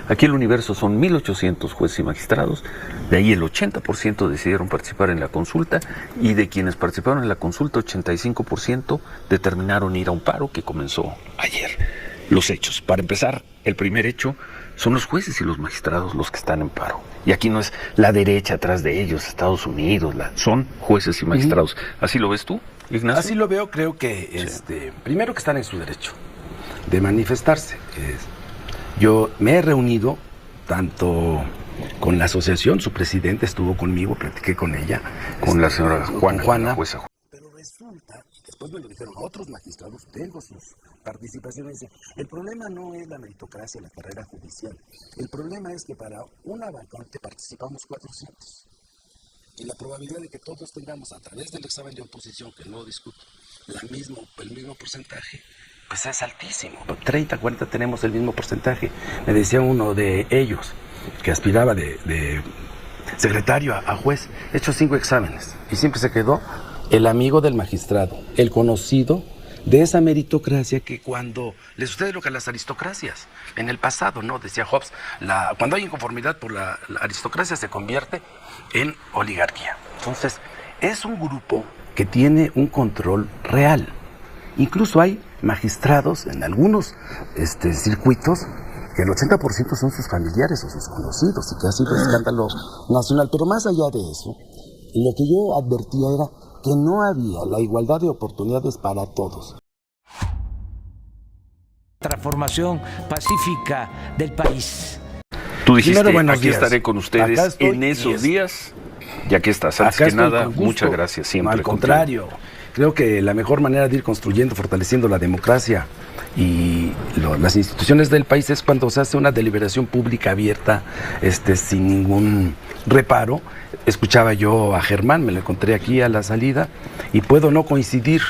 Aquí el universo son 1.800 jueces y magistrados, de ahí el 80% decidieron participar en la consulta y de quienes participaron en la consulta, 85% determinaron ir a un paro que comenzó ayer. Los hechos. Para empezar, el primer hecho son los jueces y los magistrados los que están en paro. Y aquí no es la derecha atrás de ellos, Estados Unidos, son jueces y magistrados. ¿Así lo ves tú, Ignacio? Así lo veo, creo que primero que están en su derecho de manifestarse. Yo me he reunido tanto con la asociación, su presidente estuvo conmigo, platiqué con ella. Con la señora Juana. Jueza. Pero resulta, y después me lo dijeron otros magistrados, tengo sus participaciones, el problema no es la meritocracia, la carrera judicial. El problema es que para una vacante participamos 400. Y la probabilidad de que todos tengamos a través del examen de oposición, que no discuto, el mismo porcentaje, pues es altísimo. 30, 40 tenemos el mismo porcentaje. Me decía uno de ellos, que aspiraba de secretario a juez, he hecho 5 exámenes y siempre se quedó el amigo del magistrado, el conocido de esa meritocracia que cuando le sucede lo que a las aristocracias en el pasado, ¿no? Decía Hobbes, cuando hay inconformidad por la aristocracia se convierte en oligarquía. Entonces, es un grupo que tiene un control real. Incluso hay magistrados en algunos circuitos que el 80% son sus familiares o sus conocidos y que ha sido escándalo nacional. Pero más allá de eso, lo que yo advertía era que no había la igualdad de oportunidades para todos. Transformación pacífica del país. Tú dijiste, Primero, aquí estaré con ustedes en esos días. Ya que estás, antes que nada, muchas gracias siempre. Al contrario, creo que la mejor manera de ir construyendo, fortaleciendo la democracia y las instituciones del país es cuando se hace una deliberación pública abierta, sin ningún reparo. Escuchaba yo a Germán, me lo encontré aquí a la salida y puedo no coincidir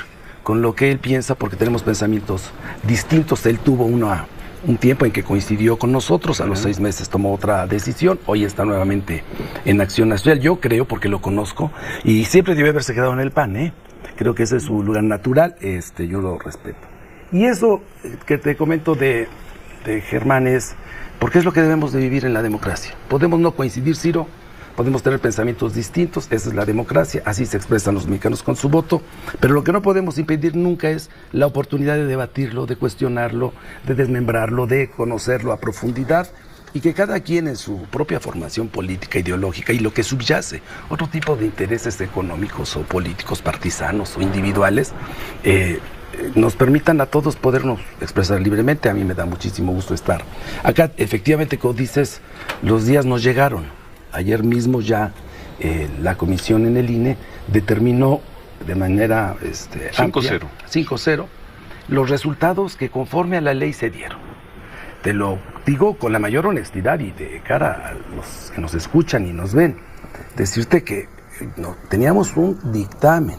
con lo que él piensa porque tenemos pensamientos distintos. Él tuvo un tiempo en que coincidió con nosotros, a los 6 meses tomó otra decisión, hoy está nuevamente en Acción Nacional. Yo creo, porque lo conozco, y siempre debe haberse quedado en el PAN, creo que ese es su lugar natural, yo lo respeto. Y eso que te comento de Germán es, porque es lo que debemos de vivir en la democracia. Podemos no coincidir, Ciro, podemos tener pensamientos distintos, esa es la democracia, así se expresan los mexicanos con su voto, pero lo que no podemos impedir nunca es la oportunidad de debatirlo, de cuestionarlo, de desmembrarlo, de conocerlo a profundidad y que cada quien en su propia formación política, ideológica y lo que subyace, otro tipo de intereses económicos o políticos, partisanos o individuales, nos permitan a todos podernos expresar libremente. A mí me da muchísimo gusto estar acá. Efectivamente, como dices, los días nos llegaron. Ayer mismo ya la comisión en el INE determinó de manera 5-0 los resultados que conforme a la ley se dieron. Te lo digo con la mayor honestidad y de cara a los que nos escuchan y nos ven, decirte que teníamos un dictamen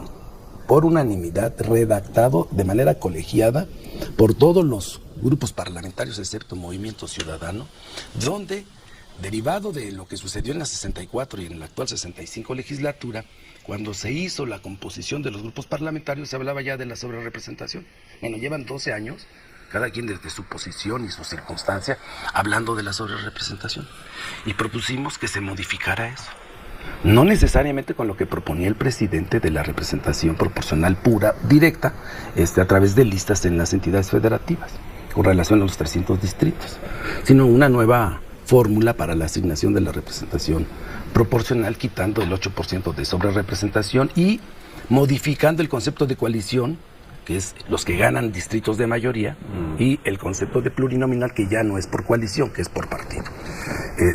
por unanimidad redactado de manera colegiada por todos los grupos parlamentarios excepto Movimiento Ciudadano, donde derivado de lo que sucedió en la 64 y en la actual 65 legislatura, cuando se hizo la composición de los grupos parlamentarios, se hablaba ya de la sobrerepresentación. Bueno, llevan 12 años, cada quien desde su posición y su circunstancia, hablando de la sobrerepresentación. Y propusimos que se modificara eso. No necesariamente con lo que proponía el presidente de la representación proporcional pura, directa, a través de listas en las entidades federativas, con relación a los 300 distritos, sino una nueva fórmula para la asignación de la representación proporcional, quitando el 8% de sobrerepresentación y modificando el concepto de coalición, que es los que ganan distritos de mayoría, y el concepto de plurinominal, que ya no es por coalición, que es por partido.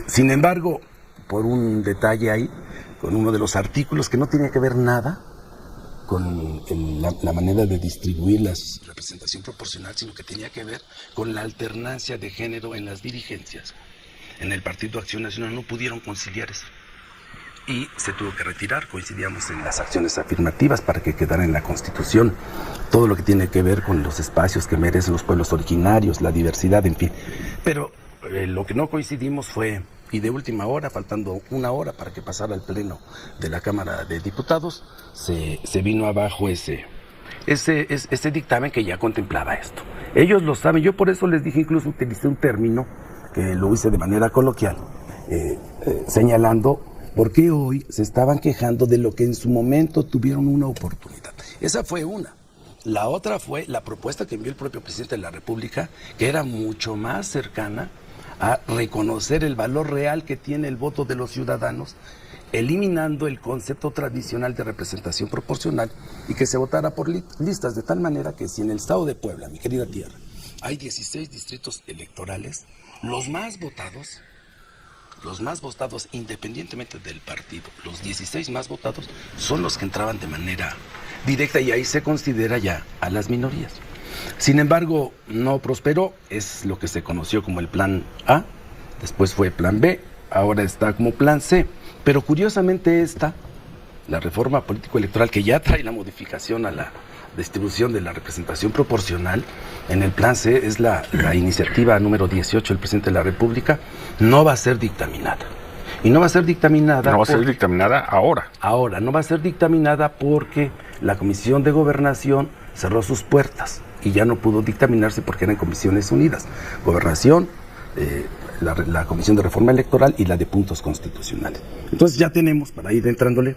Sin embargo, por un detalle ahí, con uno de los artículos que no tiene que ver nada con la manera de distribuir la representación proporcional, sino que tenía que ver con la alternancia de género en las dirigencias. En el Partido Acción Nacional no pudieron conciliar eso y se tuvo que retirar. Coincidíamos en las acciones afirmativas para que quedara en la Constitución todo lo que tiene que ver con los espacios que merecen los pueblos originarios, la diversidad, en fin. Pero lo que no coincidimos fue, y de última hora, faltando 1 hora para que pasara el pleno de la Cámara de Diputados, se vino abajo ese dictamen que ya contemplaba esto. Ellos lo saben, yo por eso les dije, incluso utilicé un término que lo hice de manera coloquial, señalando por qué hoy se estaban quejando de lo que en su momento tuvieron una oportunidad. Esa fue una. La otra fue la propuesta que envió el propio presidente de la República, que era mucho más cercana a reconocer el valor real que tiene el voto de los ciudadanos, eliminando el concepto tradicional de representación proporcional y que se votara por listas, de tal manera que si en el estado de Puebla, mi querida tierra, hay 16 distritos electorales, los más votados independientemente del partido, los 16 más votados son los que entraban de manera directa y ahí se considera ya a las minorías. Sin embargo, no prosperó, es lo que se conoció como el plan A, después fue plan B, ahora está como plan C, pero curiosamente la reforma político-electoral que ya trae la modificación a la distribución de la representación proporcional, en el plan C es la iniciativa número 18 del presidente de la República, no va a ser dictaminada. Y no va a ser dictaminada... No va a ser dictaminada ahora. Ahora, no va a ser dictaminada porque la Comisión de Gobernación cerró sus puertas y ya no pudo dictaminarse porque eran comisiones unidas. Gobernación, la Comisión de Reforma Electoral y la de Puntos Constitucionales. Entonces ya tenemos, para ir entrándole,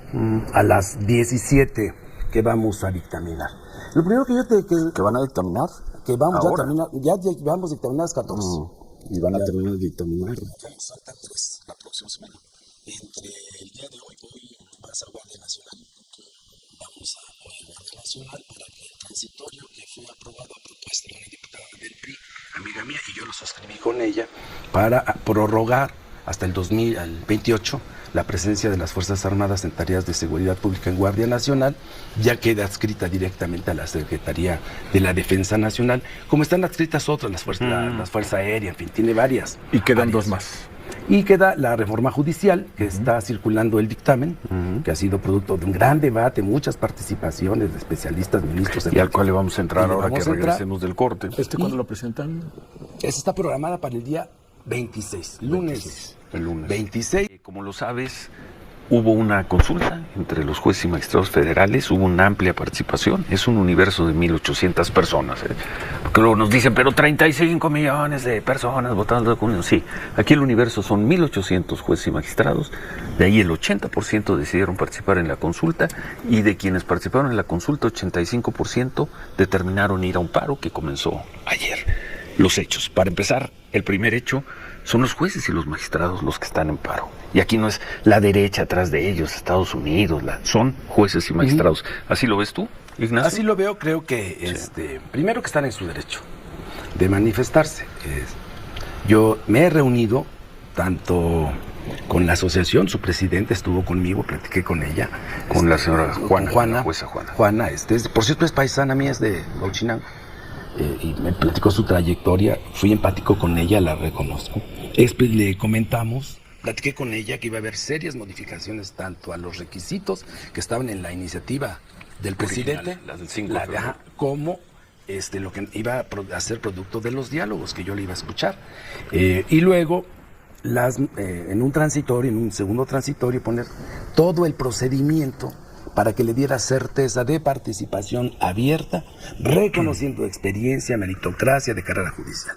a las 17 que vamos a dictaminar. Lo primero que ¿Que van a dictaminar? Que vamos Ahora. a terminar, ya vamos a dictaminar las 14. Y van a terminar de dictaminar. Nos faltan 3 la próxima semana. Entre el día de hoy vas a Guardia Nacional. Vamos a Guardia Nacional para que el transitorio que fue aprobado a propuesta de una diputada del PRI, amiga mía, y yo lo suscribí con ella, para prorrogar hasta el 2028 la presencia de las Fuerzas Armadas en tareas de seguridad pública en Guardia Nacional, ya queda adscrita directamente a la Secretaría de la Defensa Nacional, como están adscritas otras, las Fuerzas Aéreas, en fin, tiene varias. Y quedan áreas. 2 más. Y queda la reforma judicial, que está circulando el dictamen, que ha sido producto de un gran debate, muchas participaciones de especialistas, ministros. Y al cual le vamos a entrar ahora que vamos a entrar. regresemos del corte. ¿Cuándo lo presentan? Esa está programada para el día 26, lunes. El lunes. 26. Como lo sabes, hubo una consulta entre los jueces y magistrados federales, hubo una amplia participación, es un universo de 1,800 personas. Porque luego nos dicen, pero 35 millones de personas votando de junio. Sí, aquí el universo son 1,800 jueces y magistrados, de ahí el 80% decidieron participar en la consulta y de quienes participaron en la consulta, 85% determinaron ir a un paro que comenzó ayer. Los hechos. Para empezar, el primer hecho son los jueces y los magistrados los que están en paro. Y aquí no es la derecha atrás de ellos, Estados Unidos, son jueces y magistrados. ¿Así lo ves tú, Ignacio? Así lo veo, creo que primero que están en su derecho de manifestarse. Yo me he reunido tanto con la asociación, su presidente estuvo conmigo, platiqué con ella. Con la señora Juana, la jueza Juana. Juana, por cierto es paisana mía, es de Huachinango. Y me platicó su trayectoria, fui empático con ella, la reconozco. Le comentamos, platiqué con ella que iba a haber serias modificaciones tanto a los requisitos que estaban en la iniciativa del presidente, las del 5 como lo que iba a ser producto de los diálogos que yo le iba a escuchar. Y luego, en un segundo transitorio, poner todo el procedimiento para que le diera certeza de participación abierta, reconociendo experiencia, meritocracia de carrera judicial.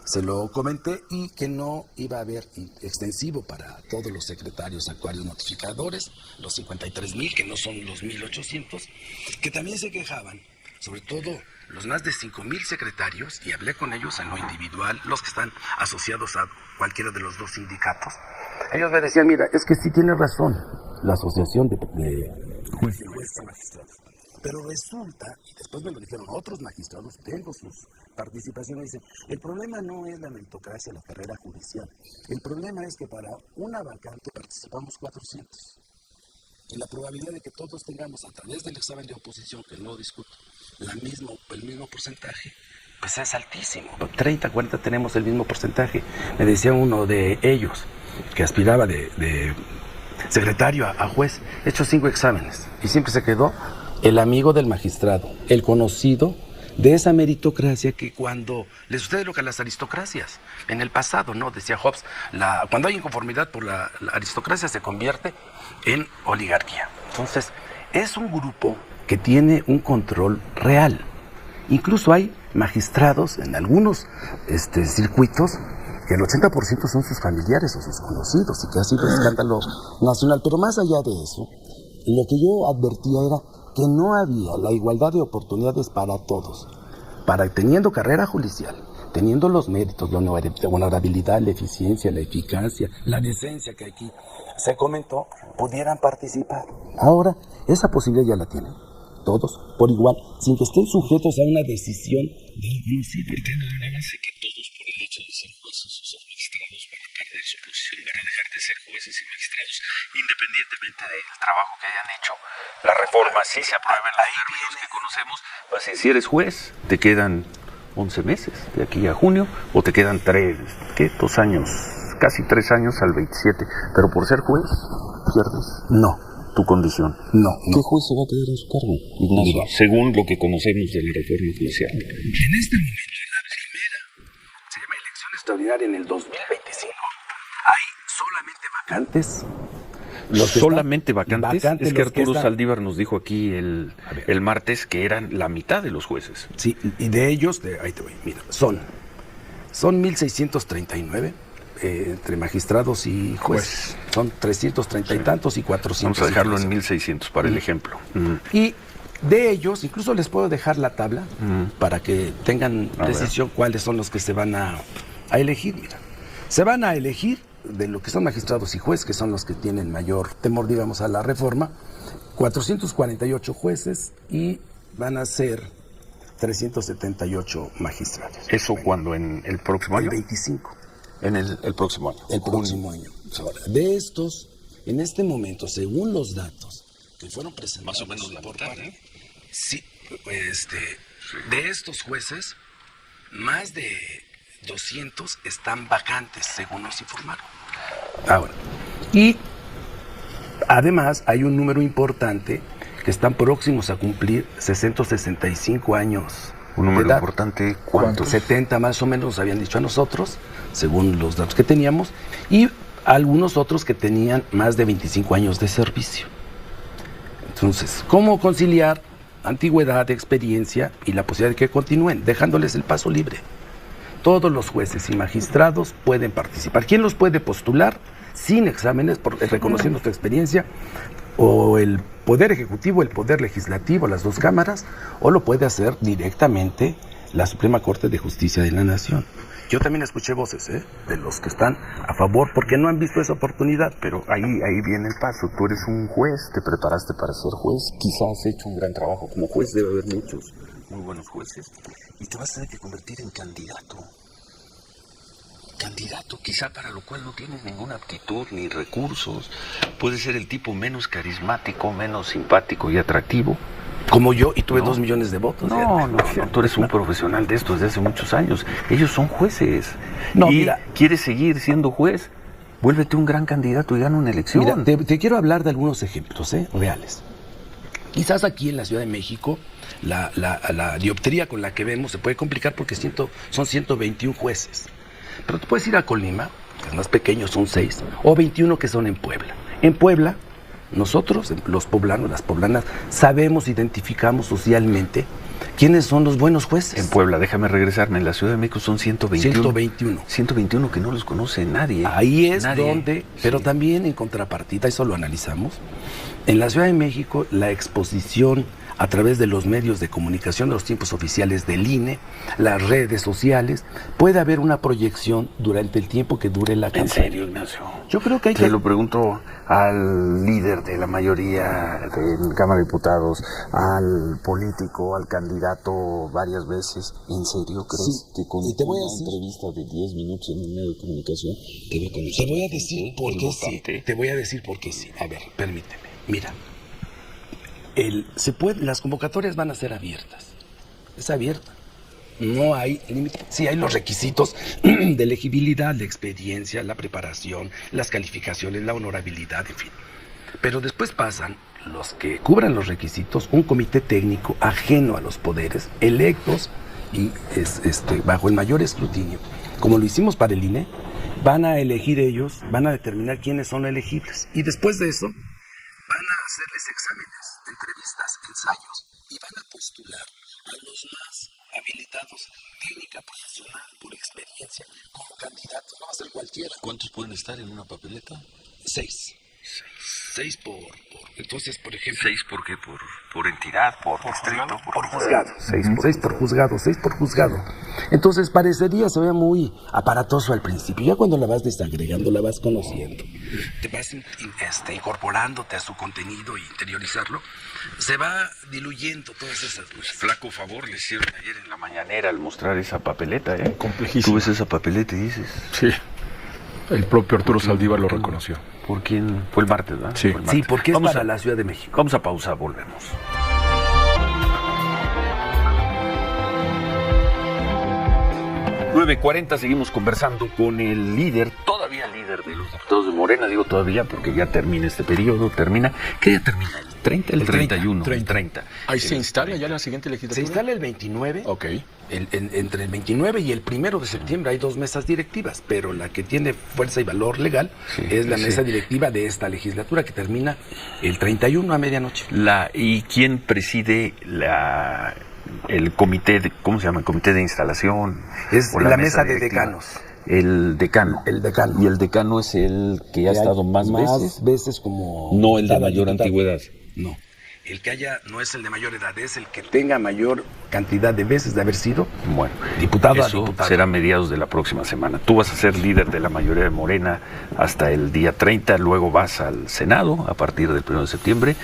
Se lo comenté y que no iba a haber extensivo para todos los secretarios actuarios notificadores, los 53,000, que no son los 1,800, que también se quejaban, sobre todo los más de 5,000 secretarios, y hablé con ellos en lo individual, los que están asociados a cualquiera de los 2 sindicatos. Ellos me decían, mira, es que sí tiene razón la asociación de jueces y magistrados. Pero resulta, y después me lo dijeron otros magistrados, tengo sus participaciones, dicen, el problema no es la meritocracia, la carrera judicial. El problema es que para una vacante participamos 400. Y la probabilidad de que todos tengamos a través del examen de oposición, que no discuto, el mismo porcentaje, pues es altísimo. 30, 40 tenemos el mismo porcentaje. Me decía uno de ellos, que aspiraba de secretario a juez, he hecho 5 exámenes y siempre se quedó el amigo del magistrado, el conocido de esa meritocracia que cuando le sucede lo que a las aristocracias en el pasado, ¿no? Decía Hobbes, cuando hay inconformidad por la aristocracia se convierte en oligarquía. Entonces, es un grupo que tiene un control real. Incluso hay magistrados en algunos circuitos que el 80% son sus familiares o sus conocidos y que ha sido escándalo nacional. Pero más allá de eso, lo que yo advertía era que no había la igualdad de oportunidades para todos. Teniendo carrera judicial, teniendo los méritos, la honorabilidad, la eficiencia, la eficacia, la decencia que aquí se comentó, pudieran participar. Ahora, esa posibilidad ya la tienen todos por igual, sin que estén sujetos a una decisión de un principio. Entiendo de una base que todos, por el hecho de ser jueces o ser magistrados, van a perder su posición, van a dejar de ser jueces y magistrados, independientemente del trabajo que hayan hecho. La reforma, si se aprueba en los términos que conocemos, pues si eres juez, te quedan 11 meses de aquí a junio, o te quedan 2 años, casi 3 años al 27, pero por ser juez, pierdes. No. Tu condición. No. ¿Qué juez se va a quedar en su cargo, Ignacio? Según lo que conocemos de la reforma judicial. En este momento, en la primera, se llama elección extraordinaria en el 2025. Hay solamente vacantes. Solamente vacantes. Es que Arturo Saldívar nos dijo aquí el martes que eran la mitad de los jueces. Sí, y de ellos, ahí te voy, mira, son 1,639 entre magistrados y jueces. Son 330 y tantos y 400. Vamos a dejarlo en 1,600 para el ejemplo. Y de ellos, incluso les puedo dejar la tabla para que tengan decisión cuáles son los que se van a elegir. Mira, se van a elegir de lo que son magistrados y jueces, que son los que tienen mayor temor, digamos, a la reforma, 448 jueces y van a ser 378 magistrados. ¿Eso cuando en el próximo año? El 25. En el próximo año. El próximo año. Ahora, de estos, en este momento, según los datos que fueron presentados... Más o menos la mitad, ¿eh? Sí, de estos jueces, más de 200 están vacantes, según nos informaron. Ahora, y además hay un número importante que están próximos a cumplir 665 años. Un número importante, ¿cuántos? 70 más o menos nos habían dicho a nosotros, según los datos que teníamos, y algunos otros que tenían más de 25 años de servicio. Entonces, ¿cómo conciliar antigüedad, experiencia y la posibilidad de que continúen, dejándoles el paso libre? Todos los jueces y magistrados pueden participar. ¿Quién los puede postular? Sin exámenes, reconociendo su experiencia, o el Poder Ejecutivo, el Poder Legislativo, las dos cámaras, o lo puede hacer directamente la Suprema Corte de Justicia de la Nación. Yo también escuché voces de los que están a favor porque no han visto esa oportunidad. Pero ahí viene el paso. Tú eres un juez, te preparaste para ser juez, quizás has hecho un gran trabajo como juez, debe haber muchos muy buenos jueces, y te vas a tener que convertir en candidato, quizá para lo cual no tienes ninguna aptitud ni recursos. Puedes ser el tipo menos carismático, menos simpático y atractivo. Como yo, y tuve 2 millones de votos. No, tú eres un profesional de esto desde hace muchos años. Ellos son jueces. No, y mira, ¿quieres seguir siendo juez? Vuélvete un gran candidato y gana una elección. Mira, te quiero hablar de algunos ejemplos reales. Quizás aquí en la Ciudad de México la dioptría con la que vemos se puede complicar porque son 121 jueces. Pero tú puedes ir a Colima, que es más pequeño, son 6, o 21 que son en Puebla. En Puebla, nosotros, los poblanos, las poblanas, sabemos, identificamos socialmente quiénes son los buenos jueces. En Puebla, déjame regresarme, en la Ciudad de México son 121. 121. 121 que no los conoce nadie. Ahí es donde, pero también en contrapartida, eso lo analizamos, en la Ciudad de México la exposición a través de los medios de comunicación, de los tiempos oficiales del INE, las redes sociales, puede haber una proyección durante el tiempo que dure la campaña. ¿En serio, Ignacio? Yo creo que hay Te lo pregunto al líder de la mayoría de Cámara de Diputados, al político, al candidato varias veces. ¿En serio crees que con una entrevista de 10 minutos en un medio de comunicación te va a conocer? Te voy a decir por qué sí. Te voy a decir por qué sí. A ver, permíteme. Mira. Las convocatorias van a ser abiertas. Es abierta. No hay límite. Sí hay los requisitos de elegibilidad, la experiencia, la preparación, las calificaciones, la honorabilidad, en fin. Pero después pasan los que cubran los requisitos, un comité técnico ajeno a los poderes, electos y bajo el mayor escrutinio. Como lo hicimos para el INE, van a elegir ellos, van a determinar quiénes son elegibles. Y después de eso, van a hacerles exámenes, entrevistas, ensayos, y van a postular a los más habilitados, técnica, profesional, por experiencia, como candidatos, no va a ser cualquiera. ¿Cuántos pueden estar en una papeleta? 6. 6 por. Entonces, por ejemplo. 6 por qué, por entidad, por distrito, Por juzgado. 6 por juzgado, 6 por juzgado. Entonces parecería, se ve muy aparatoso al principio. Ya cuando la vas desagregando, la vas conociendo, te vas incorporándote a su contenido e interiorizarlo, se va diluyendo todas esas luces. Flaco favor le hicieron ayer en la mañanera al mostrar esa papeleta, ¿eh? Complejísimo. Tú ves esa papeleta y dices... Sí, el propio Arturo Saldívar lo reconoció. ¿Por quién? Fue el martes, ¿verdad? Sí. Fue el martes. Sí, porque es Vamos para la Ciudad de México. Vamos a pausa, volvemos. ...9:40, seguimos conversando con el líder, todavía líder de los diputados de Morena, digo todavía porque ya termina este periodo, ¿qué día termina? ¿El 30? El 31. 30. Ahí se instala ya la siguiente legislatura. Se instala el 29. Ok. Entre el 29 y el 1 de septiembre hay 2 mesas directivas, pero la que tiene fuerza y valor legal es la mesa directiva de esta legislatura que termina el 31 a medianoche. ¿Y quién preside el comité de, ¿cómo se llama? El comité de instalación. Es o la mesa de directiva? decanos. El decano. El decano. Y el decano es el que ha estado más veces. como... No el de mayor antigüedad. No. El que no es el de mayor edad, es el que tenga mayor cantidad de veces de haber sido bueno, diputado a eso diputado. Será a mediados de la próxima semana. Tú vas a ser líder de la mayoría de Morena hasta el día 30, luego vas al Senado a partir del 1 de septiembre,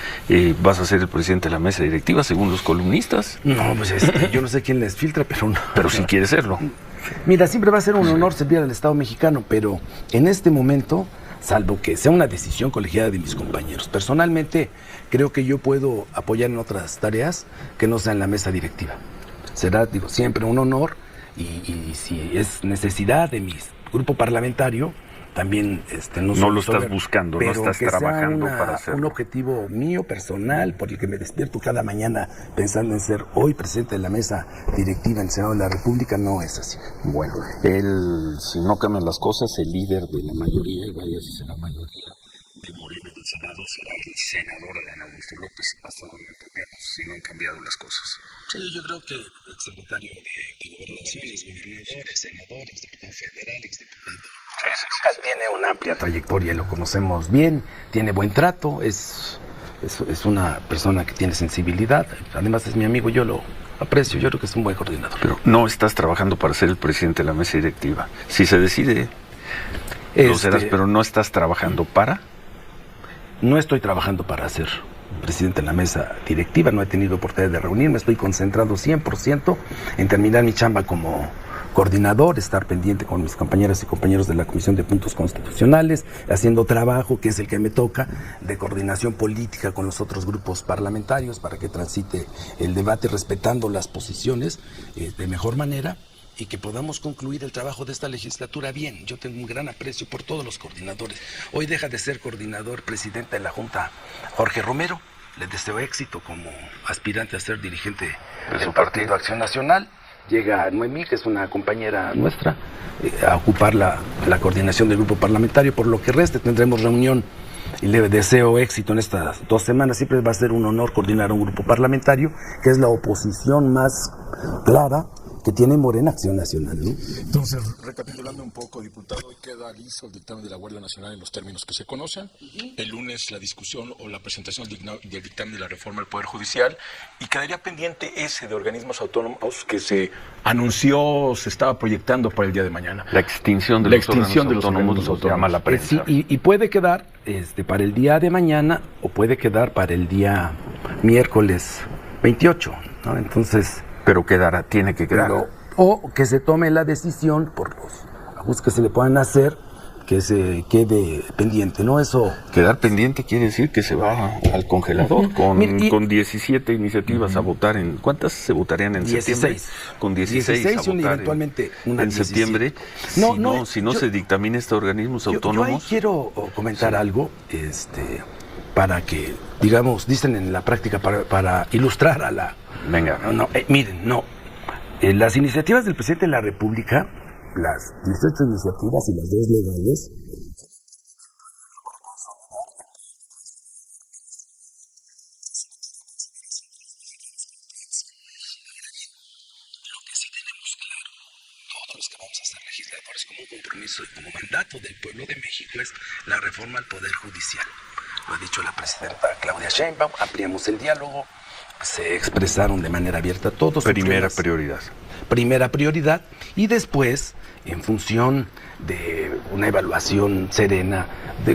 vas a ser el presidente de la mesa directiva, según los columnistas. No, pues yo no sé quién les filtra, pero no. Pero si quieres serlo. Mira, siempre va a ser un honor servir al Estado mexicano, pero en este momento, salvo que sea una decisión colegiada de mis compañeros, personalmente creo que yo puedo apoyar en otras tareas que no sean la mesa directiva. Será, siempre un honor y si es necesidad de mi grupo parlamentario, también no lo estás buscando, no estás trabajando para hacerlo. Un objetivo mío personal por el que me despierto cada mañana pensando en ser hoy presidente de la mesa directiva en el Senado de la República, no es así. Bueno, si no cambian las cosas, el líder de la mayoría, y vaya si será mayoría de Morena del Senado, será el senador Adán Augusto López, hasta donde entendemos, si no han cambiado las cosas. Sí, yo creo que el secretario de Gobernación, los gobernadores, senadores, diputado federal, exdiputado, tiene una amplia trayectoria, lo conocemos bien, tiene buen trato, es una persona que tiene sensibilidad, además es mi amigo, yo lo aprecio, yo creo que es un buen coordinador. Pero no estás trabajando para ser el presidente de la mesa directiva. Si se decide, lo serás, pero no estás trabajando para... No estoy trabajando para ser presidente de la mesa directiva, no he tenido oportunidad de reunirme, estoy concentrado 100% en terminar mi chamba como coordinador, estar pendiente con mis compañeras y compañeros de la Comisión de Puntos Constitucionales, haciendo trabajo, que es el que me toca, de coordinación política con los otros grupos parlamentarios para que transite el debate respetando las posiciones de mejor manera y que podamos concluir el trabajo de esta legislatura bien. Yo tengo un gran aprecio por todos los coordinadores. Hoy deja de ser coordinador presidente de la Junta Jorge Romero. Le deseo éxito como aspirante a ser dirigente del Partido Acción Nacional. Llega Noemí, que es una compañera nuestra, a ocupar la coordinación del grupo parlamentario. Por lo que reste tendremos reunión y le deseo éxito en estas 2 semanas. Siempre va a ser un honor coordinar un grupo parlamentario, que es la oposición más clara que tiene Morena Acción Nacional, ¿no? Entonces, recapitulando un poco, diputado, hoy queda listo el dictamen de la Guardia Nacional en los términos que se conocen. El lunes la discusión o la presentación del dictamen de la reforma del Poder Judicial, y quedaría pendiente ese de organismos autónomos que se anunció, se estaba proyectando para el día de mañana. La extinción de los organismos autónomos, llama la prensa. Sí, y puede quedar para el día de mañana o puede quedar para el día miércoles 28, ¿no? Entonces... Pero tiene que quedar. O que se tome la decisión por los ajustes que se le puedan hacer, que se quede pendiente, ¿no? Eso... Quedar pendiente quiere decir que se va al congelador con 17 iniciativas a votar. ¿Cuántas se votarían en 16. septiembre? Con 16 a votar eventualmente una en septiembre. Si no se dictamina estos organismos autónomos... Yo ahí quiero comentar algo, para que, digamos, dicen en la práctica, para ilustrar a la... Venga. Miren, las iniciativas del presidente de la República, las 18 iniciativas y las 2 legales, compromiso y como mandato del pueblo de México es la reforma al Poder Judicial. Lo ha dicho la presidenta Claudia Sheinbaum, ampliamos el diálogo, se expresaron de manera abierta todos. Primera prioridad. Primera prioridad, y después, en función de una evaluación serena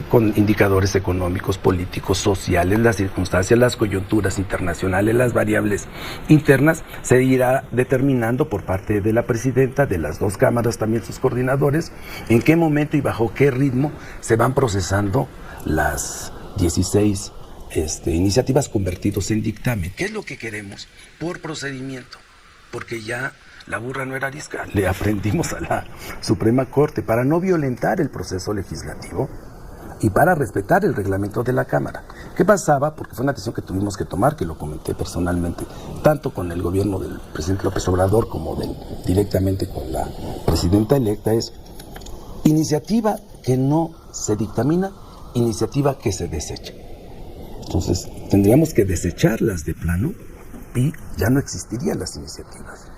con indicadores económicos, políticos, sociales, las circunstancias, las coyunturas internacionales, las variables internas, se irá determinando por parte de la presidenta, de las dos cámaras, también sus coordinadores, en qué momento y bajo qué ritmo se van procesando las 16 iniciativas convertidos en dictamen. ¿Qué es lo que queremos? Por procedimiento, porque ya la burra no era arisca. Le aprendimos a la Suprema Corte para no violentar el proceso legislativo y para respetar el reglamento de la Cámara. ¿Qué pasaba? Porque fue una decisión que tuvimos que tomar, que lo comenté personalmente, tanto con el gobierno del presidente López Obrador como directamente con la presidenta electa, es iniciativa que no se dictamina, iniciativa que se desecha. Entonces, tendríamos que desecharlas de plano y ya no existirían las iniciativas.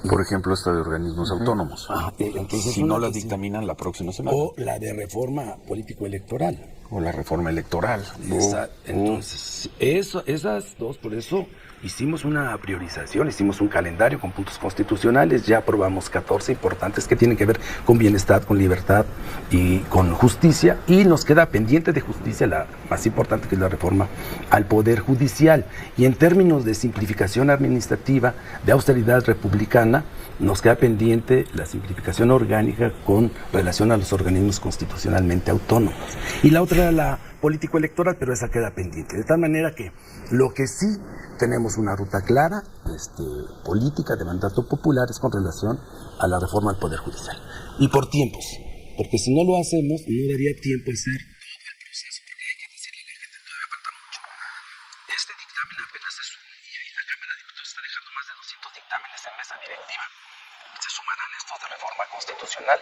Por ejemplo, esta de organismos autónomos. Entonces, si no la dictaminan la próxima semana. O la de reforma político-electoral. O la reforma electoral. Entonces, esas dos, por eso hicimos una priorización, hicimos un calendario con puntos constitucionales, ya aprobamos 14 importantes que tienen que ver con bienestar, con libertad y con justicia, y nos queda pendiente de justicia la más importante, que es la reforma al Poder Judicial. Y en términos de simplificación administrativa, de austeridad republicana, nos queda pendiente la simplificación orgánica con relación a los organismos constitucionalmente autónomos. Y la otra era la político-electoral, pero esa queda pendiente. De tal manera que lo que sí tenemos una ruta clara, política de mandato popular, es con relación a la reforma al Poder Judicial. Y por tiempos, porque si no lo hacemos, no daría tiempo a hacer todo el proceso, porque hay que decirle a la gente, todavía falta mucho. Este dictamen apenas se sumía y la Cámara de Diputados está dejando más de 200 dictámenes en mesa directiva. Se sumarán estos de reforma constitucional.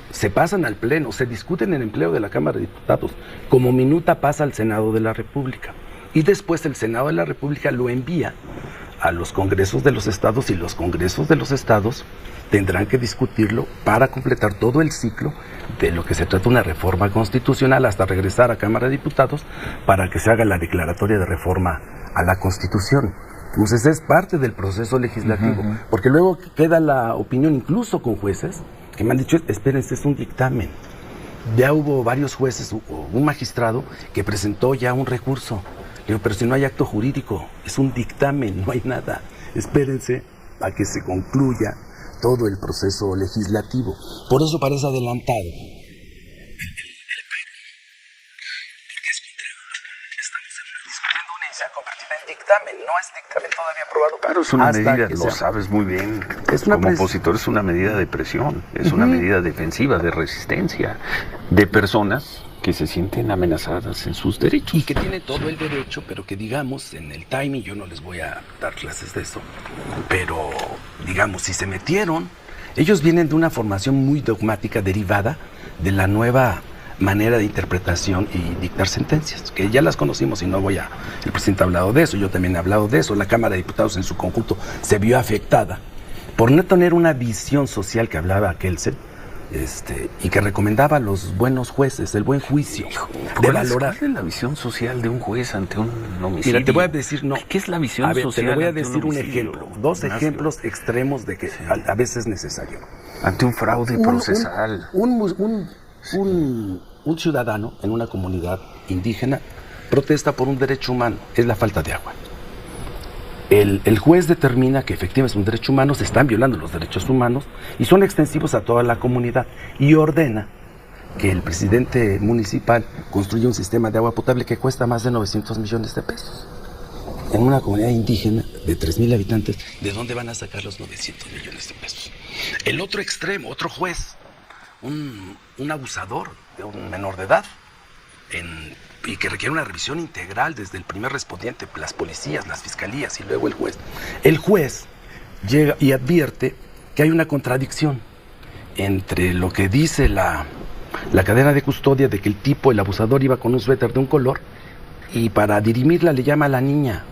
Se pasan al Pleno, se discuten en el Pleno de la Cámara de Diputados. Como minuta pasa al Senado de la República. Y después el Senado de la República lo envía a los congresos de los estados, y los congresos de los estados tendrán que discutirlo para completar todo el ciclo de lo que se trata una reforma constitucional, hasta regresar a Cámara de Diputados para que se haga la declaratoria de reforma a la Constitución. Entonces es parte del proceso legislativo, porque luego queda la opinión, incluso con jueces, que me han dicho, espérense, es un dictamen. Ya hubo varios jueces, un magistrado que presentó ya un recurso. Digo, pero si no hay acto jurídico, es un dictamen, no hay nada. Espérense a que se concluya todo el proceso legislativo. Por eso parece adelantado. Porque es contra. Estamos discutiendo una idea convertida en dictamen. No es dictamen todavía aprobado. Claro, es una medida, lo sabes muy bien. Como opositor es una medida de presión, es una medida defensiva, de resistencia, de personas que se sienten amenazadas en sus derechos. Y que tienen todo el derecho, pero que digamos, en el timing, yo no les voy a dar clases de eso, pero digamos, si se metieron, ellos vienen de una formación muy dogmática derivada de la nueva manera de interpretación y dictar sentencias, que ya las conocimos y no voy a... El presidente ha hablado de eso, yo también he hablado de eso, la Cámara de Diputados en su conjunto se vio afectada por no tener una visión social que hablaba Kelsen, y que recomendaba a los buenos jueces, el buen juicio, de valorar. ¿Cuál es la visión social de un juez ante un homicidio? Mira, te voy a decir, no. ¿Qué es la visión social? Te lo voy a decir un ejemplo, dos ejemplos extremos de que a veces es necesario. Ante un fraude procesal. Un ciudadano en una comunidad indígena protesta por un derecho humano, es la falta de agua. El juez determina que efectivamente es un derecho humano, se están violando los derechos humanos y son extensivos a toda la comunidad, y ordena que el presidente municipal construya un sistema de agua potable que cuesta más de 900 millones de pesos. En una comunidad indígena de 3,000 habitantes, ¿de dónde van a sacar los 900 millones de pesos? El otro extremo, otro juez, un abusador de un menor de edad, y que requiere una revisión integral desde el primer respondiente, las policías, las fiscalías y luego el juez. El juez llega y advierte que hay una contradicción entre lo que dice la cadena de custodia de que el abusador iba con un suéter de un color, y para dirimirla le llama a la niña.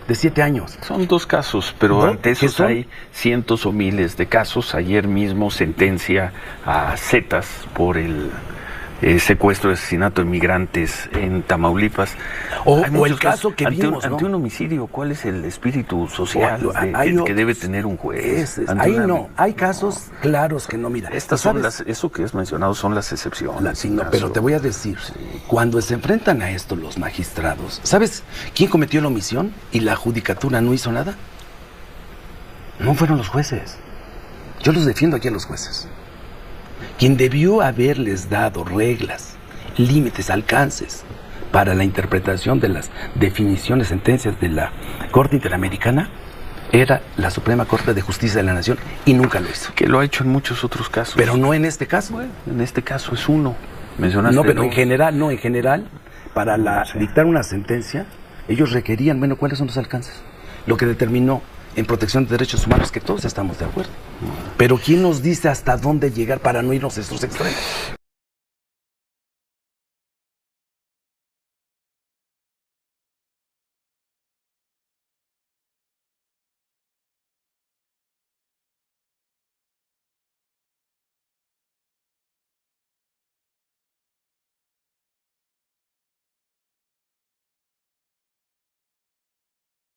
de 7 años. Son 2 casos, pero ¿No? ante ¿Qué esos son? hay cientos o miles de casos. Ayer mismo sentencia a Zetas por el secuestro y asesinato de migrantes en Tamaulipas. O Hay muchos el caso que ante vimos, ¿no? ante un homicidio, ¿cuál es el espíritu social Hay que debe tener un juez? Ante ahí una- no, hay casos claros que no, mira. Estas son ¿sabes? eso que has mencionado son las excepciones. Sí, no, pero te voy a decir, cuando se enfrentan a esto los magistrados, ¿sabes quién cometió la omisión y la judicatura no hizo nada? No fueron los jueces. Yo los defiendo aquí a los jueces. Quien debió haberles dado reglas, límites, alcances para la interpretación de las definiciones, sentencias de la Corte Interamericana era la Suprema Corte de Justicia de la Nación y nunca lo hizo. Que lo ha hecho en muchos otros casos. Pero no en este caso. En este caso es uno. Mencionaste No, pero dos. en general, para dictar una sentencia, ellos requerían, bueno, ¿cuáles son los alcances? Lo que determinó en protección de derechos humanos, que todos estamos de acuerdo. Pero ¿quién nos dice hasta dónde llegar para no irnos a estos extremos?